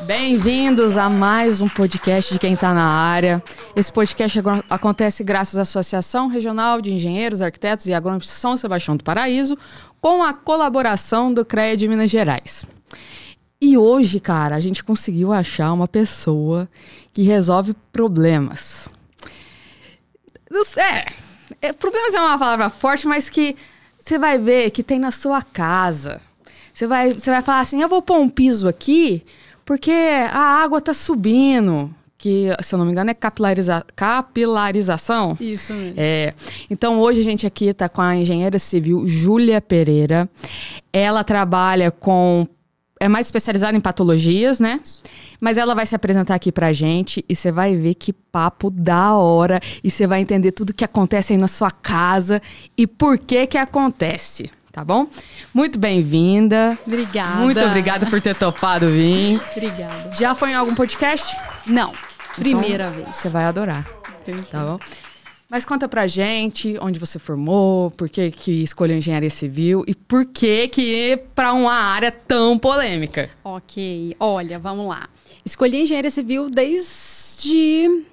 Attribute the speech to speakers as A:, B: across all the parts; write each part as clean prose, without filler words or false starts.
A: Bem-vindos a mais um podcast de quem está na área. Esse podcast acontece graças à Associação Regional de Engenheiros, Arquitetos e Agrônomos de São Sebastião do Paraíso, com a colaboração do CREA de Minas Gerais. E hoje, cara, a gente conseguiu achar uma pessoa que resolve problemas. Problemas é uma palavra forte, mas que você vai ver que tem na sua casa. Você vai falar assim, eu vou pôr um piso aqui porque a água tá subindo. Que, se eu não me engano, é capilarização.
B: Isso mesmo.
A: Então, hoje a gente aqui tá com a engenheira civil Júlia Pereira. Ela trabalha é mais especializada em patologias, né? Mas ela vai se apresentar aqui pra gente e você vai ver que papo da hora. E você vai entender tudo que acontece aí na sua casa e por que acontece. Tá bom? Muito bem-vinda.
B: Obrigada.
A: Muito obrigada por ter topado vir.
B: Obrigada.
A: Já foi em algum podcast?
B: Não. Primeira vez.
A: Você vai adorar.
B: Perfeito.
A: Tá bom? Mas conta pra gente onde você formou, por que escolheu engenharia civil e por que ir pra uma área tão polêmica.
B: Ok. Olha, vamos lá. Escolhi engenharia civil desde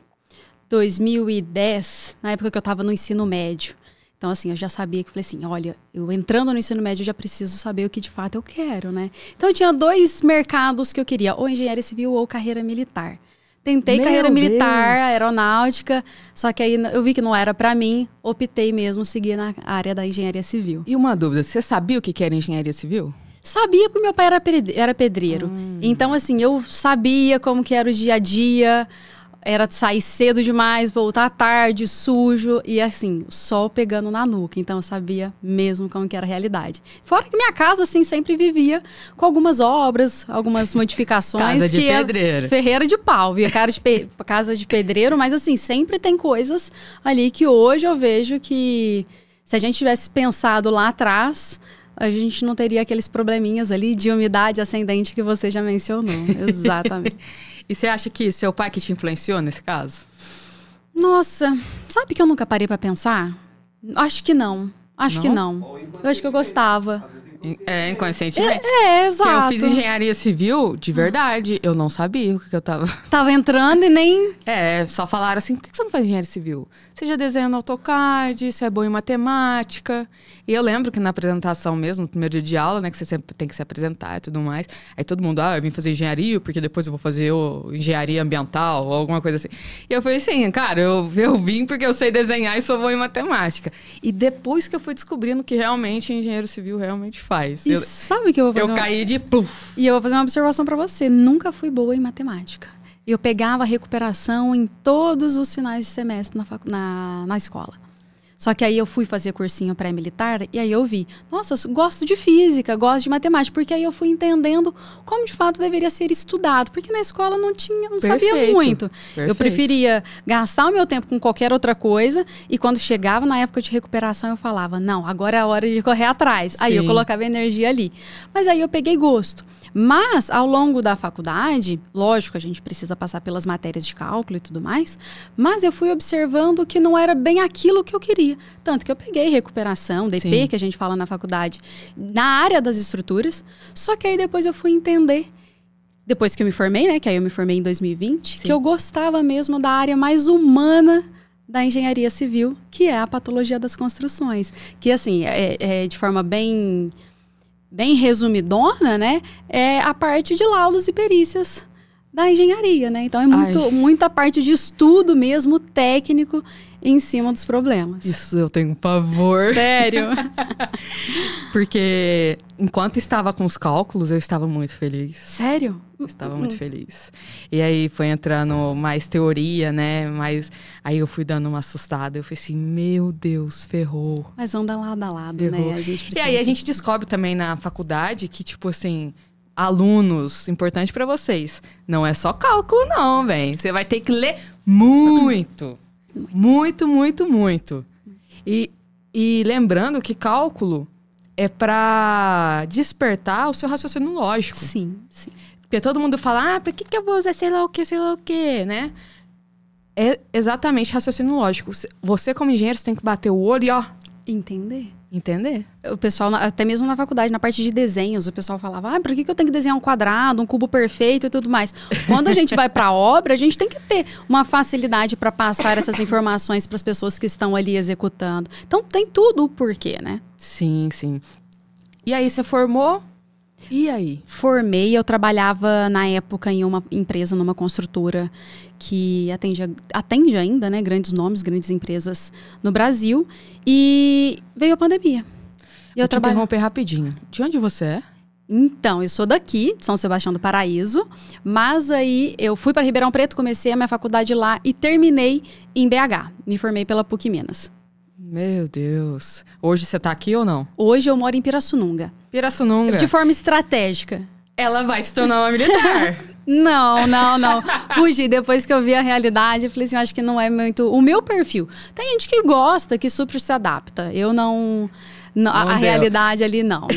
B: 2010, na época que eu estava no ensino médio. Então, assim, eu já sabia que, falei assim, olha, eu entrando no ensino médio, eu já preciso saber o que de fato eu quero, né? Então, eu tinha 2 mercados que eu queria, ou engenharia civil ou carreira militar. Tentei carreira militar, aeronáutica, só que aí eu vi que não era pra mim, optei mesmo seguir na área da engenharia civil.
A: E uma dúvida, você sabia o que era engenharia civil?
B: Sabia porque meu pai era pedreiro. Então, assim, eu sabia como que era o dia a dia. Era sair cedo demais, voltar tarde, sujo e assim, sol pegando na nuca. Então eu sabia mesmo como que era a realidade. Fora que minha casa, assim, sempre vivia com algumas obras, algumas modificações.
A: Casa de pedreiro.
B: Ferreira de pau, via casa de pedreiro, mas assim, sempre tem coisas ali que hoje eu vejo que se a gente tivesse pensado lá atrás, a gente não teria aqueles probleminhas ali de umidade ascendente que você já mencionou. Exatamente.
A: E você acha que seu pai que te influenciou nesse caso?
B: Nossa, sabe que eu nunca parei pra pensar? Acho que não. Acho que não. Eu acho que eu gostava.
A: Inconscientemente?
B: Exato.
A: Porque eu fiz engenharia civil, de verdade. Eu não sabia o que eu tava...
B: Tava entrando e nem...
A: Só falaram assim, por que você não faz engenharia civil? Você já desenha no AutoCAD, você é bom em matemática. E eu lembro que na apresentação mesmo, no primeiro dia de aula, né, que você sempre tem que se apresentar e tudo mais. Aí todo mundo, eu vim fazer engenharia, porque depois eu vou fazer engenharia ambiental ou alguma coisa assim. E eu falei assim, cara, eu vim porque eu sei desenhar e sou bom em matemática. E depois que eu fui descobrindo que realmente engenheiro civil realmente faz.
B: E sabe que eu vou fazer
A: Eu caí de puf.
B: E eu vou fazer uma observação pra você. Nunca fui boa em matemática. Eu pegava recuperação em todos os finais de semestre na escola. Só que aí eu fui fazer cursinho pré-militar e aí eu vi, nossa, eu gosto de física, gosto de matemática, porque aí eu fui entendendo como de fato deveria ser estudado, porque na escola não sabia muito.
A: Perfeito.
B: Eu preferia gastar o meu tempo com qualquer outra coisa e quando chegava na época de recuperação eu falava, não, agora é a hora de correr atrás.
A: Sim.
B: Aí eu colocava energia ali. Mas aí eu peguei gosto. Mas, ao longo da faculdade, lógico, a gente precisa passar pelas matérias de cálculo e tudo mais, mas eu fui observando que não era bem aquilo que eu queria. Tanto que eu peguei recuperação, DP,
A: Sim.
B: que a gente fala na faculdade, na área das estruturas, só que aí depois eu fui entender, depois que eu me formei, né, que aí eu me formei em 2020,
A: Sim.
B: que eu gostava mesmo da área mais humana da engenharia civil, que é a patologia das construções. Que, assim, de forma bem resumidona, né, é a parte de laudos e perícias da engenharia, né? Então é muita parte de estudo mesmo, técnico, em cima dos problemas.
A: Isso eu tenho pavor.
B: Sério?
A: Porque enquanto estava com os cálculos, eu estava muito feliz.
B: Sério?
A: Eu estava muito feliz. E aí foi entrando mais teoria, né? Aí eu fui dando uma assustada. Eu falei assim, meu Deus, ferrou.
B: Mas anda lado a lado,
A: Ferrou.
B: né?
A: E aí a gente descobre também na faculdade que, tipo assim, alunos, importante pra vocês, não é só cálculo não, velho. Você vai ter que ler muito. Muito, muito, muito. E lembrando que cálculo é pra despertar o seu raciocínio lógico.
B: Sim, sim.
A: Porque todo mundo fala, por que eu vou usar sei lá o que, né? É exatamente raciocínio lógico. Você, como engenheiro, você tem que bater o olho e,
B: Entender.
A: Entender.
B: O pessoal, até mesmo na faculdade, na parte de desenhos, o pessoal falava, por que eu tenho que desenhar um quadrado, um cubo perfeito e tudo mais? Quando a gente vai para a obra, a gente tem que ter uma facilidade para passar essas informações para as pessoas que estão ali executando. Então, tem tudo o porquê, né?
A: Sim, sim. E aí, você formou? E aí?
B: Formei, eu trabalhava na época em uma empresa, numa construtora que atende ainda, né, grandes nomes, grandes empresas no Brasil. E veio a pandemia.
A: E eu te interromper rapidinho. De onde você é?
B: Então, eu sou daqui, de São Sebastião do Paraíso, mas aí eu fui para Ribeirão Preto, comecei a minha faculdade lá e terminei em BH. Me formei pela PUC Minas.
A: Meu Deus. Hoje você tá aqui ou não?
B: Hoje eu moro em Pirassununga.
A: Pirassununga?
B: De forma estratégica.
A: Ela vai se tornar uma militar.
B: Não. Fugi. Depois que eu vi a realidade, eu falei assim, eu acho que não é muito o meu perfil. Tem gente que gosta, que super se adapta. Eu não a realidade ali, não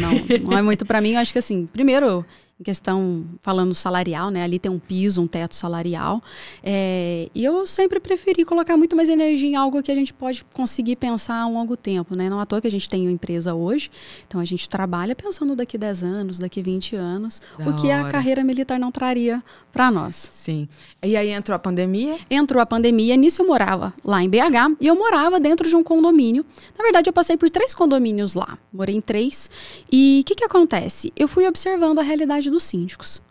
B: é muito pra mim. Eu acho que assim, primeiro, em questão, falando salarial, né? Ali tem um piso, um teto salarial. E eu sempre preferi colocar muito mais energia em algo que a gente pode conseguir pensar a um longo tempo, né? Não à toa que a gente tem uma empresa hoje. Então, a gente trabalha pensando daqui 10 anos, daqui 20 anos. O que a carreira militar não traria para nós.
A: Sim. E aí entrou a pandemia?
B: Entrou a pandemia. Nisso eu morava lá em BH. E eu morava dentro de um condomínio. Na verdade, eu passei por 3 condomínios lá. Morei em 3. E o que acontece? Eu fui observando a realidade dos síndicos.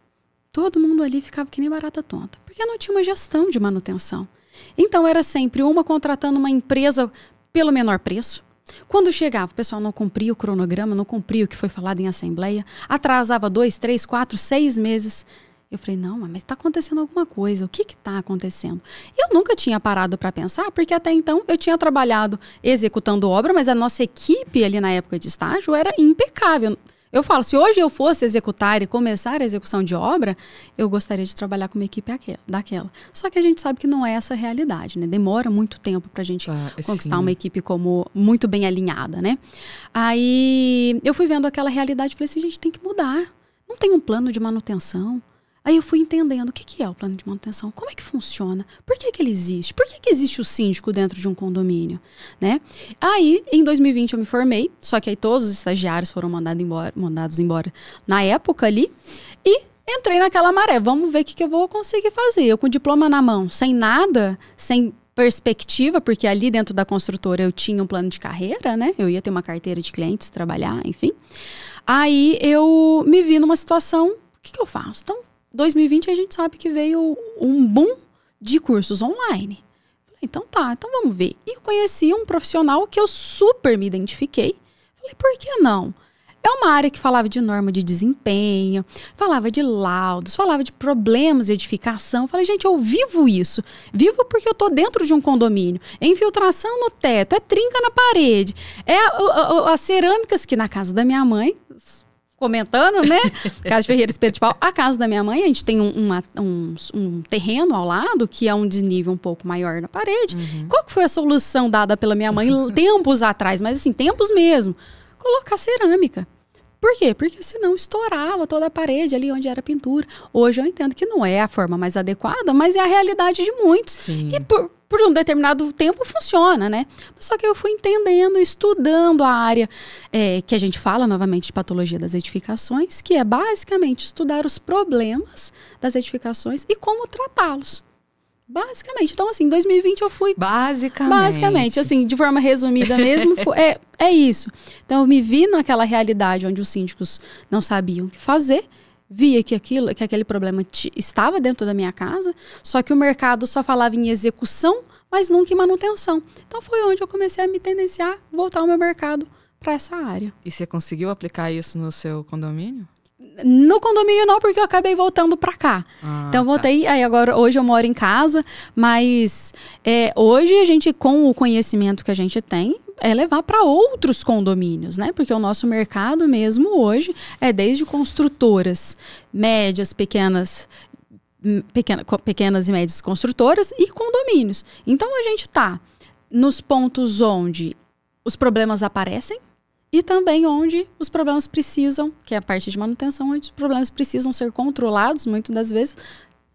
B: Todo mundo ali ficava que nem barata tonta, porque não tinha uma gestão de manutenção. Então era sempre uma contratando uma empresa pelo menor preço. Quando chegava, o pessoal não cumpria o cronograma, não cumpria o que foi falado em assembleia, atrasava 2, 3, 4, 6 meses. Eu falei, não, mas está acontecendo alguma coisa, o que está acontecendo? Eu nunca tinha parado para pensar, porque até então eu tinha trabalhado executando obra, mas a nossa equipe ali na época de estágio era impecável. Eu falo, se hoje eu fosse executar e começar a execução de obra, eu gostaria de trabalhar com uma equipe daquela. Só que a gente sabe que não é essa a realidade, né? Demora muito tempo pra gente conquistar uma equipe como muito bem alinhada, né? Aí eu fui vendo aquela realidade e falei assim, gente, tem que mudar. Não tem um plano de manutenção. Aí eu fui entendendo o que é o plano de manutenção, como é que funciona, por que ele existe, por que existe o síndico dentro de um condomínio, né? Aí, em 2020 eu me formei, só que aí todos os estagiários foram mandados embora na época ali, e entrei naquela maré, vamos ver o que eu vou conseguir fazer. Eu com o diploma na mão, sem nada, sem perspectiva, porque ali dentro da construtora eu tinha um plano de carreira, né? Eu ia ter uma carteira de clientes, trabalhar, enfim. Aí eu me vi numa situação, o que eu faço? Então, 2020 a gente sabe que veio um boom de cursos online. Falei, então vamos ver. E eu conheci um profissional que eu super me identifiquei. Falei, por que não? É uma área que falava de norma de desempenho, falava de laudos, falava de problemas de edificação. Falei, gente, eu vivo isso. Vivo porque eu tô dentro de um condomínio. É infiltração no teto, é trinca na parede, é as cerâmicas que na casa da minha mãe... Comentando, né? Casa de Ferreira Espeto de Pau. A casa da minha mãe, a gente tem um terreno ao lado, que é um desnível um pouco maior na parede. Uhum. Qual que foi a solução dada pela minha mãe tempos atrás? Mas assim, tempos mesmo. Colocar cerâmica. Por quê? Porque senão estourava toda a parede ali onde era pintura. Hoje eu entendo que não é a forma mais adequada, mas é a realidade de muitos. Sim. E por um determinado tempo funciona, né? Só que eu fui entendendo, estudando a área que a gente fala novamente de patologia das edificações, que é basicamente estudar os problemas das edificações e como tratá-los. Basicamente. Então, assim, em 2020 eu fui... Basicamente, assim, de forma resumida mesmo, é isso. Então, eu me vi naquela realidade onde os síndicos não sabiam o que fazer, via que aquele problema estava dentro da minha casa, só que o mercado só falava em execução, mas nunca em manutenção. Então, foi onde eu comecei a me tendenciar, voltar o meu mercado para essa área.
A: E você conseguiu aplicar isso no seu condomínio?
B: No condomínio não, porque eu acabei voltando pra cá. Então voltei, aí agora hoje eu moro em casa, mas hoje a gente, com o conhecimento que a gente tem, é levar para outros condomínios, né? Porque o nosso mercado mesmo hoje é desde construtoras médias, pequenas e médias construtoras e condomínios. Então a gente tá nos pontos onde os problemas aparecem, e também onde os problemas precisam, que é a parte de manutenção, onde os problemas precisam ser controlados, muitas das vezes,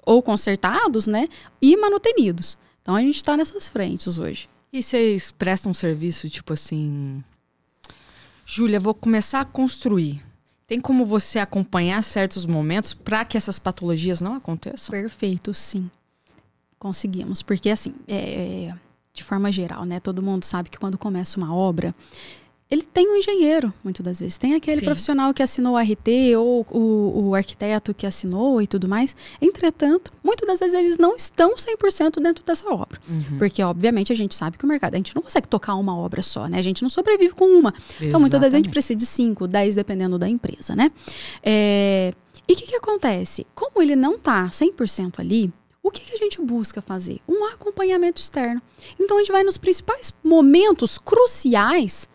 B: ou consertados, né? E manutenidos. Então, a gente está nessas frentes hoje.
A: E vocês prestam serviço, tipo assim, Júlia, vou começar a construir. Tem como você acompanhar certos momentos para que essas patologias não aconteçam?
B: Perfeito, sim. Conseguimos. Porque, assim, de forma geral, né? Todo mundo sabe que quando começa uma obra, ele tem um engenheiro, muitas das vezes. Tem aquele profissional que assinou o RT ou o arquiteto que assinou e tudo mais. Entretanto, muitas das vezes eles não estão 100% dentro dessa obra. Porque, obviamente, a gente sabe que o mercado... A gente não consegue tocar uma obra só, né? A gente não sobrevive com uma. Exatamente. Então, muitas das vezes a gente precisa de 5, 10, dependendo da empresa, né? E o que acontece? Como ele não está 100% ali, o que a gente busca fazer? Um acompanhamento externo. Então, a gente vai nos principais momentos cruciais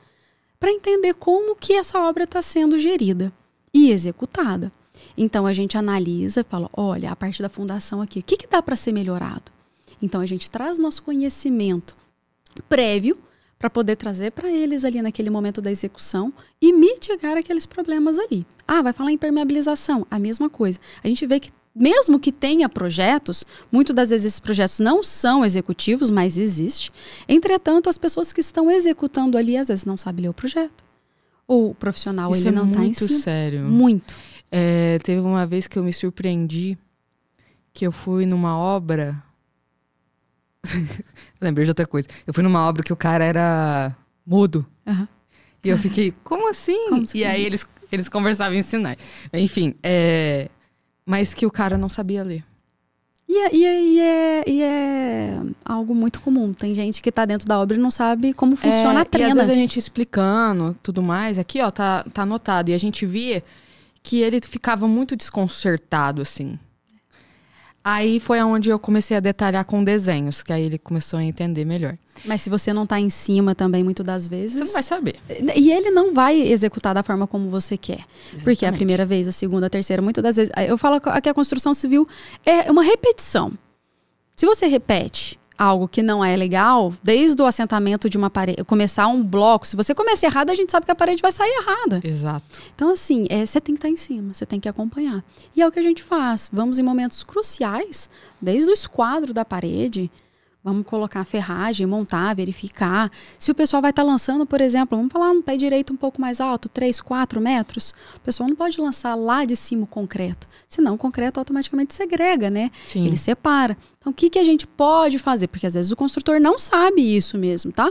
B: para entender como que essa obra está sendo gerida e executada. Então, a gente analisa e fala, olha, a parte da fundação aqui, o que dá para ser melhorado? Então, a gente traz nosso conhecimento prévio para poder trazer para eles ali naquele momento da execução e mitigar aqueles problemas ali. Vai falar em impermeabilização, a mesma coisa. A gente vê que mesmo que tenha projetos, muitas das vezes esses projetos não são executivos, mas existe. Entretanto, as pessoas que estão executando ali, às vezes não sabem ler o projeto. Ou o profissional,
A: isso
B: ele não está em
A: muito sério.
B: Muito.
A: Teve uma vez que eu me surpreendi, que eu fui numa obra... Lembrei de outra coisa. Eu fui numa obra que o cara era mudo. E eu fiquei, como assim? E aí eles conversavam em sinais. Enfim, mas que o cara não sabia ler.
B: E é algo muito comum. Tem gente que tá dentro da obra e não sabe como funciona a trena.
A: E às vezes a gente explicando tudo mais, aqui ó, tá anotado. E a gente via que ele ficava muito desconcertado, assim. Aí foi onde eu comecei a detalhar com desenhos, que aí ele começou a entender melhor.
B: Mas se você não tá em cima também, muitas das vezes...
A: Você não vai saber.
B: E ele não vai executar da forma como você quer. Exatamente. Porque é a primeira vez, a segunda, a terceira, muitas das vezes... Eu falo que a construção civil é uma repetição. Se você repete algo que não é legal, desde o assentamento de uma parede, começar um bloco, se você começa errado, a gente sabe que a parede vai sair errada.
A: Exato.
B: Então, assim, você tem que estar em cima, você tem que acompanhar. E é o que a gente faz. Vamos em momentos cruciais, desde o esquadro da parede, vamos colocar a ferragem, montar, verificar. Se o pessoal vai estar lançando, por exemplo, vamos falar um pé direito um pouco mais alto, 3, 4 metros, o pessoal não pode lançar lá de cima o concreto. Senão o concreto automaticamente segrega, né? Sim. Ele separa. Então, o que a gente pode fazer? Porque às vezes o construtor não sabe isso mesmo, tá?